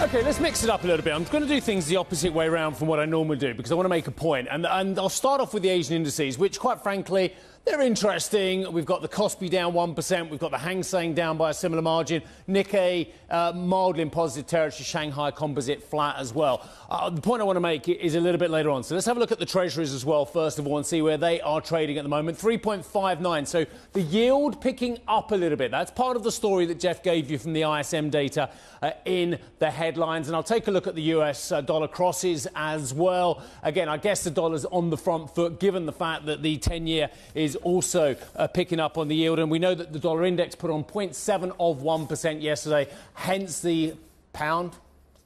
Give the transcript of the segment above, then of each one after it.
OK, let's mix it up a little bit. I'm going to do things the opposite way around from what I normally do because I want to make a point. And I'll start off with the Asian indices, which, quite frankly, they're interesting. We've got the Kospi down 1%. We've got the Hang Seng down by a similar margin. Nikkei mildly in positive territory. Shanghai Composite flat as well. The point I want to make is a little bit later on. So let's have a look at the treasuries as well, first of all, and see where they are trading at the moment. 3.59. So the yield picking up a little bit. That's part of the story that Jeff gave you from the ISM data in the headlines. And I'll take a look at the US dollar crosses as well. Again, I guess the dollar's on the front foot, given the fact that the 10-year is also picking up on the yield. And we know that the dollar index put on 0.7% yesterday, hence the pound.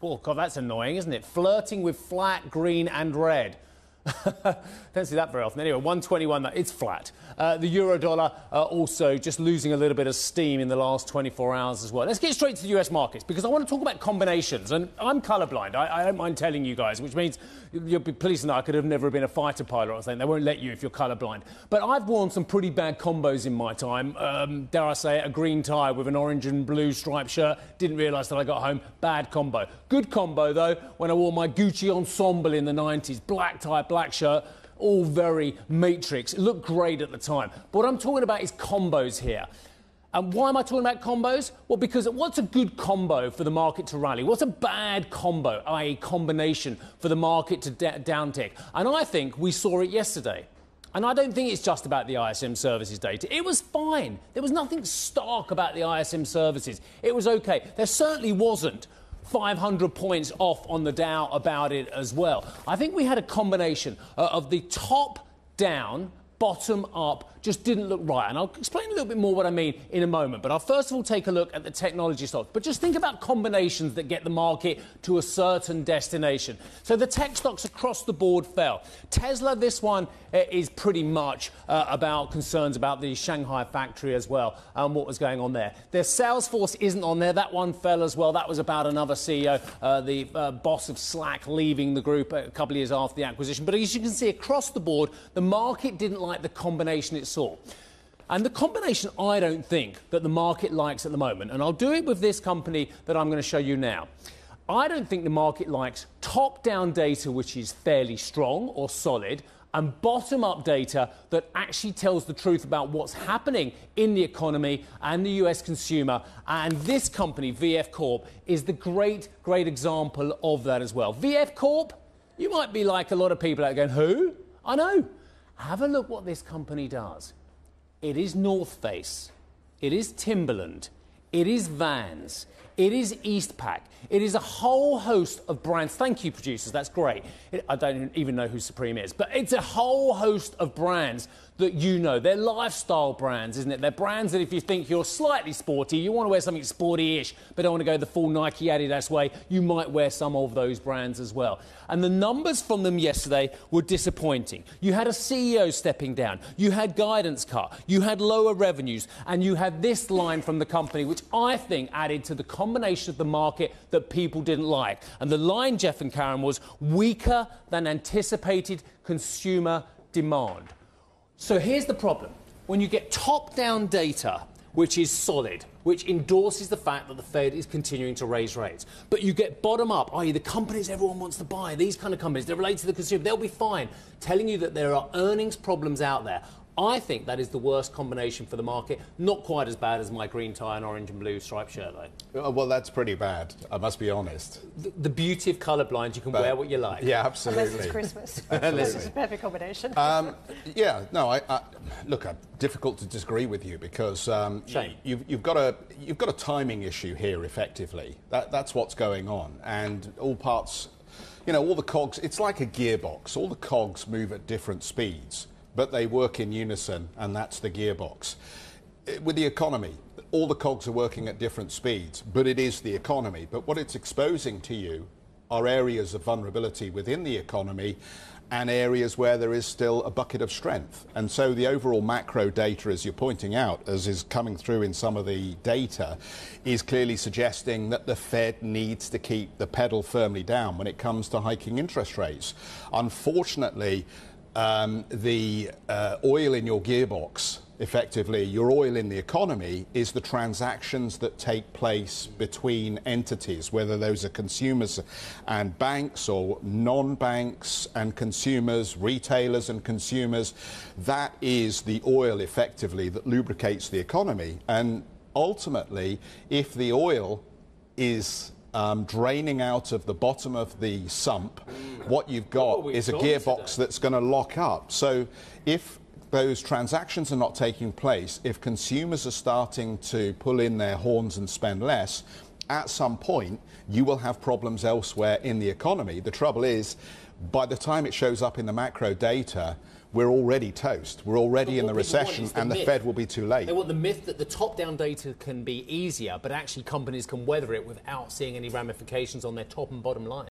Oh, God, that's annoying, isn't it? Flirting with flat, green and red. Don't see that very often. Anyway, 121, it's flat. The euro dollar also just losing a little bit of steam in the last 24 hours as well. Let's get straight to the US markets because I want to talk about combinations. And I'm colourblind. I don't mind telling you guys, which means you'll be pleased to know I could have never been a fighter pilot or something. They won't let you if you're colourblind. But I've worn some pretty bad combos in my time. Dare I say it, a green tie with an orange and blue striped shirt. Didn't realise that I got home. Bad combo. Good combo, though, when I wore my Gucci ensemble in the 90s. Black tie, black shirt. All very Matrix. It looked great at the time. But what I'm talking about is combos here. And why am I talking about combos? Well, because what's a good combo for the market to rally? What's a bad combo, i.e. combination, for the market to downtick? And I think we saw it yesterday. And I don't think it's just about the ISM services data. It was fine. There was nothing stark about the ISM services. It was OK. There certainly wasn't 500 points off on the Dow about it as well. I think we had a combination of the top down, bottom up, just didn't look right. And I'll explain a little bit more what I mean in a moment. But I'll first of all take a look at the technology stocks. But just think about combinations that get the market to a certain destination. So the tech stocks across the board fell. Tesla, this one is pretty much about concerns about the Shanghai factory as well and what was going on there. Their Salesforce isn't on there. That one fell as well. That was about another CEO, the boss of Slack, leaving the group a couple of years after the acquisition. But as you can see, across the board, the market didn't like the combination it saw. And the combination I don't think that the market likes at the moment, and I'll do it with this company that I'm going to show you now. I don't think the market likes top-down data which is fairly strong or solid and bottom-up data that actually tells the truth about what's happening in the economy and the US consumer. And this company, VF Corp, is the great example of that as well. VF Corp, you might be like a lot of people out going, who? I know. Have a look what this company does. It is North Face. It is Timberland. It is Vans. It is Eastpak. It is a whole host of brands. Thank you, producers. That's great. I don't even know who Supreme is. But it's a whole host of brands that you know. They're lifestyle brands, isn't it? They're brands that if you think you're slightly sporty, you want to wear something sporty-ish, but don't want to go the full Nike Adidas way, you might wear some of those brands as well. And the numbers from them yesterday were disappointing. You had a CEO stepping down. You had guidance cut. You had lower revenues. And you had this line from the company, which I think added to the combination of the market that people didn't like. And the line, Jeff and Karen, was weaker than anticipated consumer demand. So here's the problem. When you get top-down data, which is solid, which endorses the fact that the Fed is continuing to raise rates, but you get bottom-up, i.e. the companies everyone wants to buy, these kind of companies, they're related to the consumer, they'll be fine, telling you that there are earnings problems out there. I think that is the worst combination for the market. Not quite as bad as my green tie and orange and blue striped shirt, though. Well, that's pretty bad, I must be honest. The beauty of colourblind, you can wear what you like. Yeah, absolutely. Unless it's Christmas. Unless it's a perfect combination. Look, difficult to disagree with you because you've got a timing issue here, effectively. That's what's going on. And all parts, all the cogs, it's like a gearbox. All the cogs move at different speeds, but they work in unison, and that's the gearbox. With the economy, all the cogs are working at different speeds, but it is the economy. But what it's exposing to you are areas of vulnerability within the economy and areas where there is still a bucket of strength. And so the overall macro data, as you're pointing out, as is coming through in some of the data, is clearly suggesting that the Fed needs to keep the pedal firmly down when it comes to hiking interest rates. Unfortunately, the oil in your gearbox effectively your oil in the economy is the transactions that take place between entities, whether those are consumers and banks or non-banks and consumers, retailers and consumers. That is the oil effectively that lubricates the economy. And ultimately, if the oil is draining out of the bottom of the sump, what you've got is a gearbox that's going to lock up. So if those transactions are not taking place, if consumers are starting to pull in their horns and spend less, at some point you will have problems elsewhere in the economy. The trouble is, by the time it shows up in the macro data, we're already toast. We're already in the recession, and the Fed will be too late. They want the myth that the top-down data can be easier, but actually companies can weather it without seeing any ramifications on their top and bottom line.